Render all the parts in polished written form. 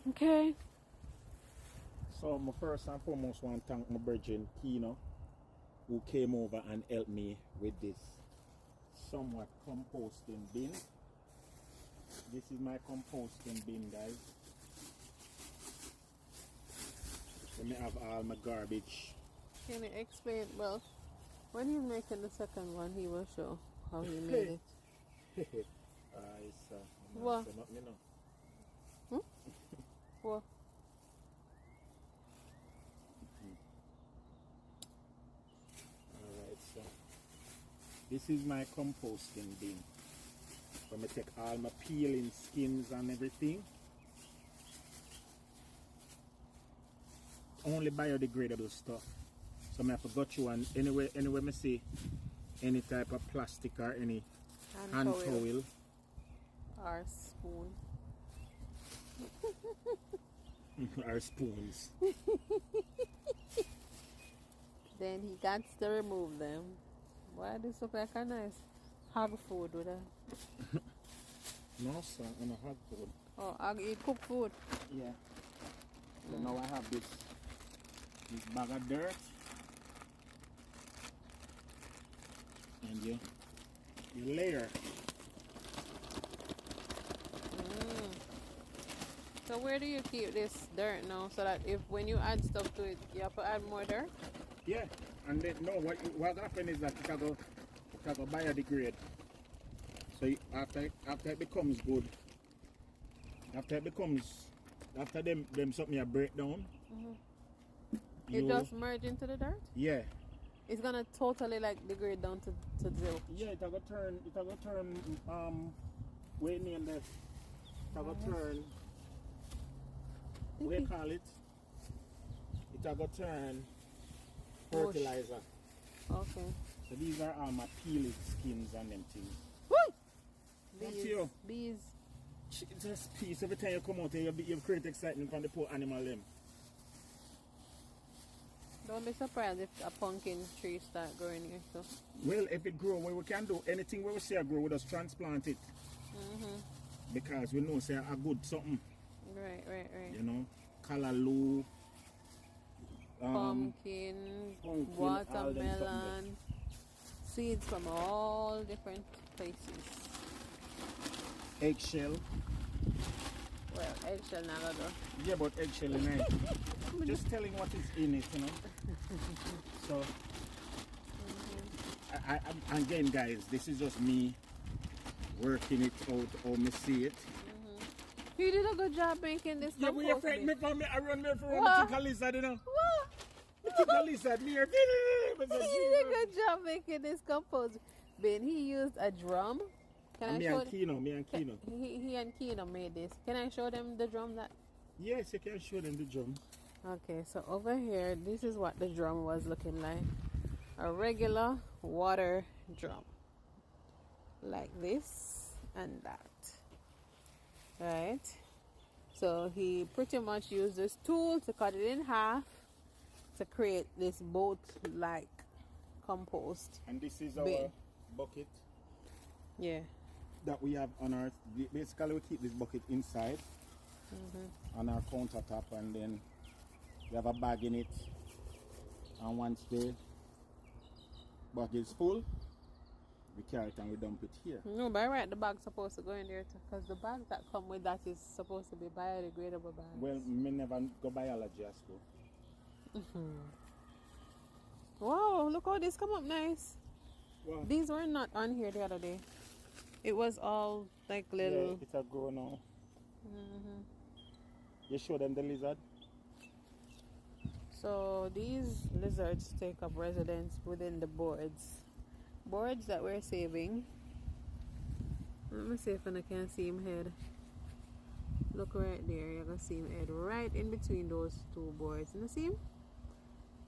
Okay. So my first and foremost want to thank my virgin Keno, who came over and helped me with this somewhat composting bin. This is my composting bin, guys. Let me have all my garbage. Can you explain? Well, when he's making the second one, he will show how he made it. What? You know. What? Alright, so this is my composting bin. So I take all my peeling skins and everything. Only biodegradable stuff. So I forgot you, and anywhere I see any type of plastic or any hand towel or spoon or spoons. then he got to remove them. Why this look like a nice hog food with a No sir, I don't have food. oh, you cook food? Yeah. So now I have this bag of dirt, and you layer. So where do you keep this dirt now, so that if when you add stuff to it, you have to add more dirt? Yeah, and then no, what happens is that it can go biodegrade. So after it becomes good, after them something you break down, It just merge into the dirt? Yeah. It's gonna totally like degrade down to zero. Yeah, it will turn wait me and that. It will turn, what do you call it? It will turn fertilizer. Okay. So these are all my peeling skins and them things. Woo! Bees. Bees. Just peace. Every time you come out here, you create excitement from the poor animal them. Don't be surprised if a pumpkin tree start growing here. So. Well, if it grow, we can do anything where we see it grow, we just transplant it. Because we know say a good something. Right. You know, callaloo, pumpkin, watermelon, seeds from all different places. Eggshell. Well, eggshell not gonna do. Yeah, but eggshell in it. Just telling what is in it, you know. So, again, guys, this is just me working it out how me see it. You did a good job making this. Yeah, but you afraid me for me, I run me for What? a lizard, you know. What? I think a lizard, me. He did a good job making this compost bin. He used a drum. Me and Keno. He and Keno made this. Can I show them the drum that? Yes, you can show them the drum. Okay, so over here, this is what the drum was looking like. A regular water drum. Like this and that. Right? So he pretty much used this tool to cut it in half to create this boat-like compost. And this is bin. our bucket. Yeah. That we have on our, basically we keep this bucket inside on our countertop, and then we have a bag in it, and once the bag is full, we carry it and we dump it here. No, by right, the bag's supposed to go in there too, because the bag that come with that is supposed to be biodegradable bags. Well, me never go biology at school. Wow, look how this come up nice. Wow. These were not on here the other day. It was all like little. Yeah, it's a grow now. You show them the lizard? So these lizards take up residence within the boards. Boards that we're saving. Let me see if I can see him head. Look right there, you can see him head right in between those two boards. You see him?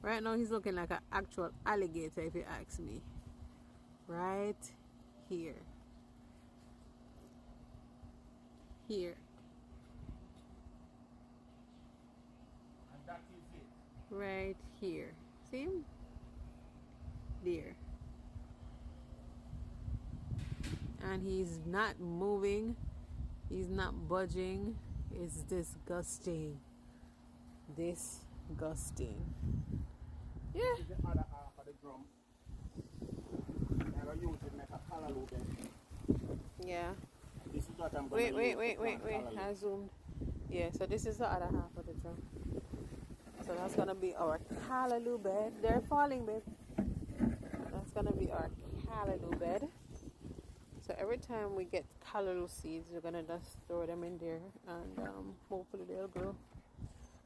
Right now he's looking like an actual alligator, if you ask me. Right here. Here. And that is it. Right here. See him? There. And he's not moving. He's not budging. is disgusting. Disgusting. Yeah. This is the other half of the drum. I'm going to use it to make a callaloo bed. Yeah. This is what I'm going to use. Wait. I zoomed. Yeah, so this is the other half of the drum. So that's going to be our callaloo bed. They're falling, babe. That's going to be our callaloo bed. So every time we get callaloo seeds, we're going to just throw them in there and hopefully they'll grow.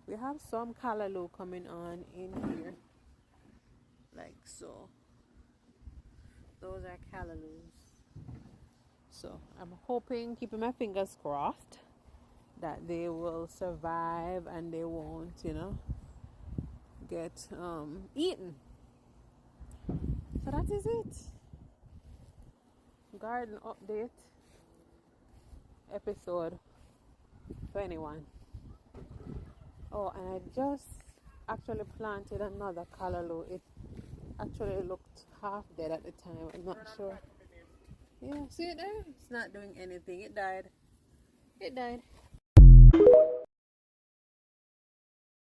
We have some callaloo coming on in here. Like so. Those are callaloos. So I'm hoping, keeping my fingers crossed, that they will survive and they won't, get eaten. So that is it. Garden update episode 21. Oh, and I just actually planted another callaloo. It actually looked half dead at the time. I'm not sure. Yeah, see it there? It's not doing anything. It died.